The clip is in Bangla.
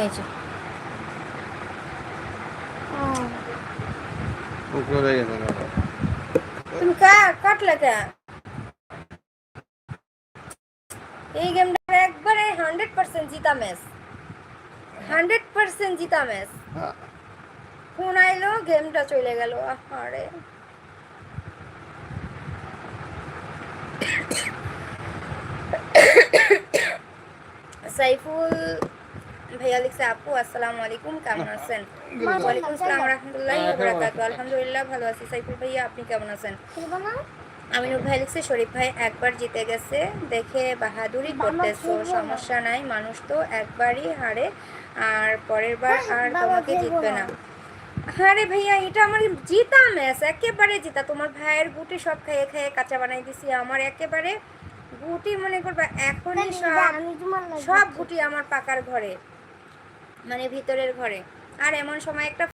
এই যে তুমি কাটলে কে? এই গেমটা একবারে 100% জিতা ম্যাচ, 100% জিতা ম্যাচ। ফোন আইলো, গেমটা চলে গেল। আরে সাইফুল ভাইয়া লিখছে, আপু আসসালামু আলাইকুম, কেমন আছেন? ওয়ালাইকুম আসসালাম রাহমাতুল্লাহি ওয়া বারাকাতুহু। আলহামদুলিল্লাহ ভালো আছি। সাইফুল ভাইয়া আপনি কেমন আছেন? আমিনুল ভাই লিখছে, শরীফ ভাই একবার জিতে গেছে দেখে বাহাদুরি করতেছো, সমস্যা নাই, মানুষ তো একবারই হারে, আর পরের বার আর তোমাকে জিতবে না। আরে ভাইয়া এটা আমার জিতা ম্যাচ, একেবারে জিতা। তোমার ভাইয়ের গুটি সব খেয়ে খেয়ে কাঁচা বানাই দিছি, আমার একেবারে গুটি মনে করবা এখনই সব গুটি আমার পাকার ঘরে, মানে ভিতরের ঘরে। আর এমন সময় একটা